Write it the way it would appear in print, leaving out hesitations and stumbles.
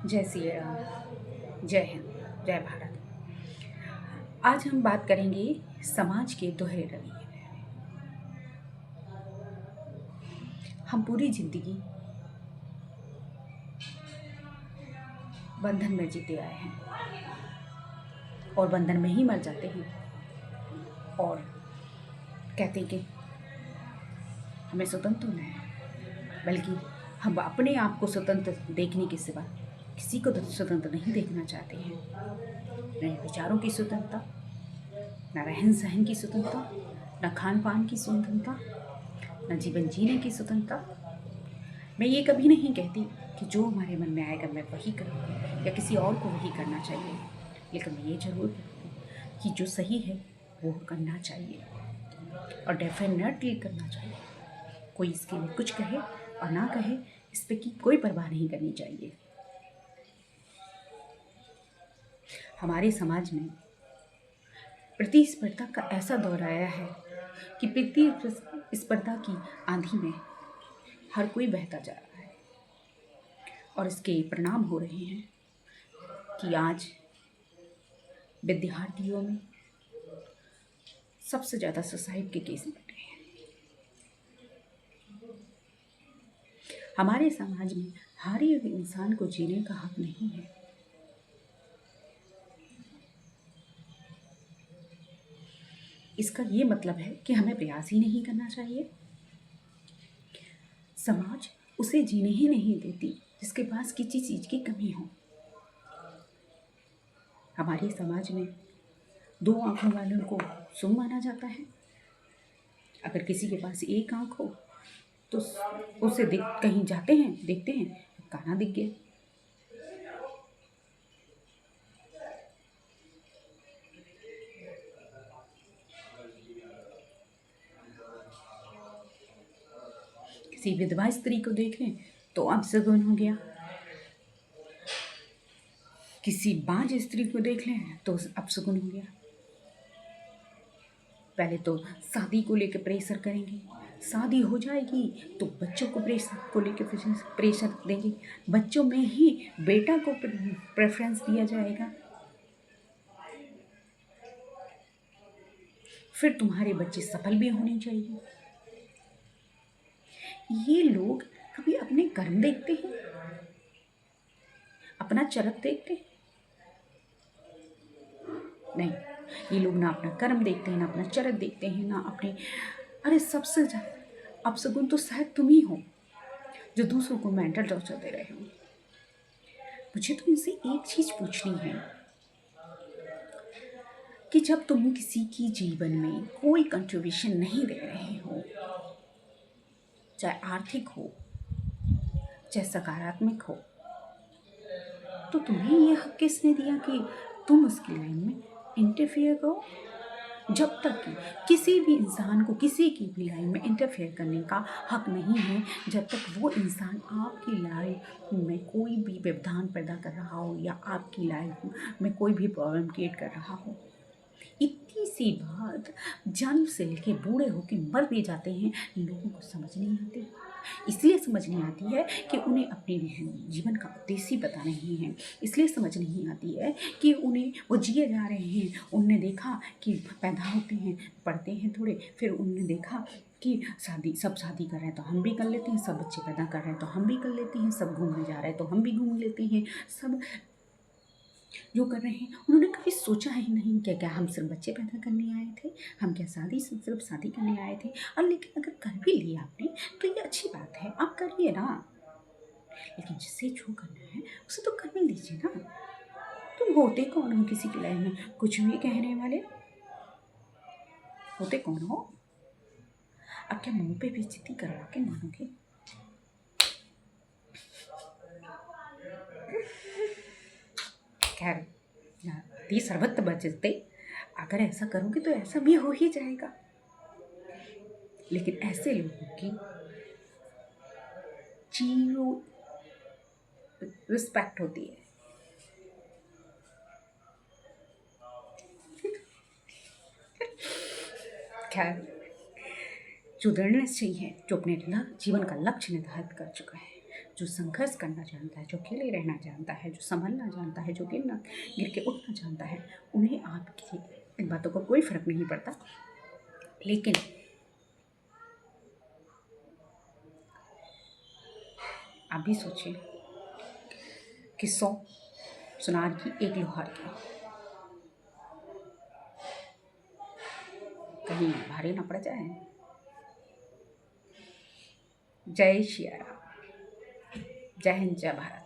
जय श्री राम। जय हिंद। जय भारत। आज हम बात करेंगे समाज के दोहरे रवैये। हम पूरी जिंदगी बंधन में जीते आए हैं और बंधन में ही मर जाते हैं और कहते हैं कि हमें स्वतंत्र होना है, बल्कि हम अपने आप को स्वतंत्र देखने के सिवा किसी को तो स्वतंत्र नहीं देखना चाहते हैं। न विचारों की स्वतंत्रता, न रहन सहन की स्वतंत्रता, न खान पान की स्वतंत्रता, न जीवन जीने की स्वतंत्रता। मैं ये कभी नहीं कहती कि जो हमारे मन में आएगा मैं वही करूँगी या किसी और को वही करना चाहिए, लेकिन मैं ये जरूर कहूँगी कि जो सही है वो करना चाहिए और डेफिनेटली करना चाहिए। कोई इसके लिए कुछ कहे और ना कहे, इस पे की कोई परवाह नहीं करनी चाहिए। हमारे समाज में प्रतिस्पर्धा का ऐसा दौर आया है कि प्रतिस्पर्धा की आंधी में हर कोई बहता जा रहा है और इसके परिणाम हो रहे हैं कि आज विद्यार्थियों में सबसे ज़्यादा सुसाइड के केस बढ़ रहे हैं। हमारे समाज में हर एक इंसान को जीने का हक नहीं है। इसका ये मतलब है कि हमें प्रयास ही नहीं करना चाहिए। समाज उसे जीने ही नहीं देती जिसके पास किसी चीज़ की कमी हो। हमारे समाज में दो आंखों वालों को शुभ माना जाता है। अगर किसी के पास एक आंख हो तो उसे कहीं जाते हैं, देखते हैं काना दिख गया। किसी विधवा स्त्री को देख लें तो अपशगुन हो गया। किसी बांझ स्त्री को देख लें तो अपशगुन हो गया। पहले तो शादी को लेकर प्रेशर करेंगे, शादी हो जाएगी तो बच्चों को लेकर प्रेशर देंगे, बच्चों में ही बेटा को प्रेफरेंस दिया जाएगा। फिर तुम्हारे बच्चे सफल भी होने चाहिए। ये लोग कभी अपने कर्म देखते हैं, अपना चरित्र देखते हैं? नहीं, ये लोग ना अपना कर्म देखते हैं, ना अपना चरित्र देखते हैं, ना अपने। अरे सबसे ज्यादा अपशगुन तो शायद तुम ही हो जो दूसरों को मेंटल टॉर्चर दे रहे हो। मुझे तुमसे एक चीज पूछनी है कि जब तुम किसी की जीवन में कोई कंट्रीब्यूशन नहीं दे रहे हो, चाहे आर्थिक हो चाहे सकारात्मक हो, तो तुम्हें ये हक किसने दिया कि तुम उसकी लाइन में इंटरफेयर करो? जब तक कि किसी भी इंसान को किसी की भी लाइन में इंटरफेयर करने का हक नहीं है, जब तक वो इंसान आपकी लाइफ में कोई भी व्यवधान पैदा कर रहा हो या आपकी लाइफ में कोई भी प्रॉब्लम क्रिएट कर रहा हो। इतनी सी बात जन्म से लेके बूढ़े होके मर भी जाते हैं, लोगों को समझ नहीं आती। इसलिए समझ नहीं आती है कि उन्हें अपने जीवन का उद्देश्य पता नहीं है। इसलिए समझ नहीं आती है कि उन्हें वो जिए जा रहे हैं। उनने देखा कि पैदा होते हैं, पढ़ते हैं थोड़े, फिर उनने देखा कि सब शादी कर रहे हैं तो हम भी कर लेते हैं, सब बच्चे पैदा कर रहे हैं तो हम भी कर लेते हैं, सब घूमने जा रहे हैं तो हम भी घूम लेते हैं। सब जो कर रहे हैं, उन्होंने कभी सोचा ही नहीं कि क्या हम सिर्फ बच्चे पैदा करने आए थे, हम क्या सिर्फ शादी करने आए थे। और लेकिन अगर कर भी लिया आपने तो ये अच्छी बात है, आप करिए ना, लेकिन जिसे जो करना है उसे तो करने दीजिए ना। तुम होते कौन हो किसी की लाइफ में कुछ भी कहने वाले? होते कौन हो? अब क्या मुंह पे बेइज्जती करवा के मानोगे? खैर, ती सर्वत्र बचते, अगर ऐसा करोगे तो ऐसा भी हो ही जाएगा। लेकिन ऐसे लोगों की जीरो रिस्पेक्ट होती है। खैर, जो दृढ़ निश्चयी है, जो अपने जीवन का लक्ष्य निर्धारित कर चुका है, जो संघर्ष करना जानता है, जो अकेले रहना जानता है, जो संभलना जानता है, जो गिर के उठना जानता है, उन्हें आपकी इन बातों का कोई फ़र्क नहीं पड़ता। लेकिन आप भी सोचिए कि 100 सुनार की, एक लोहार की, कहीं भारी ना पड़ जाए। जय श्री राम। जय हिंद, जय भारत।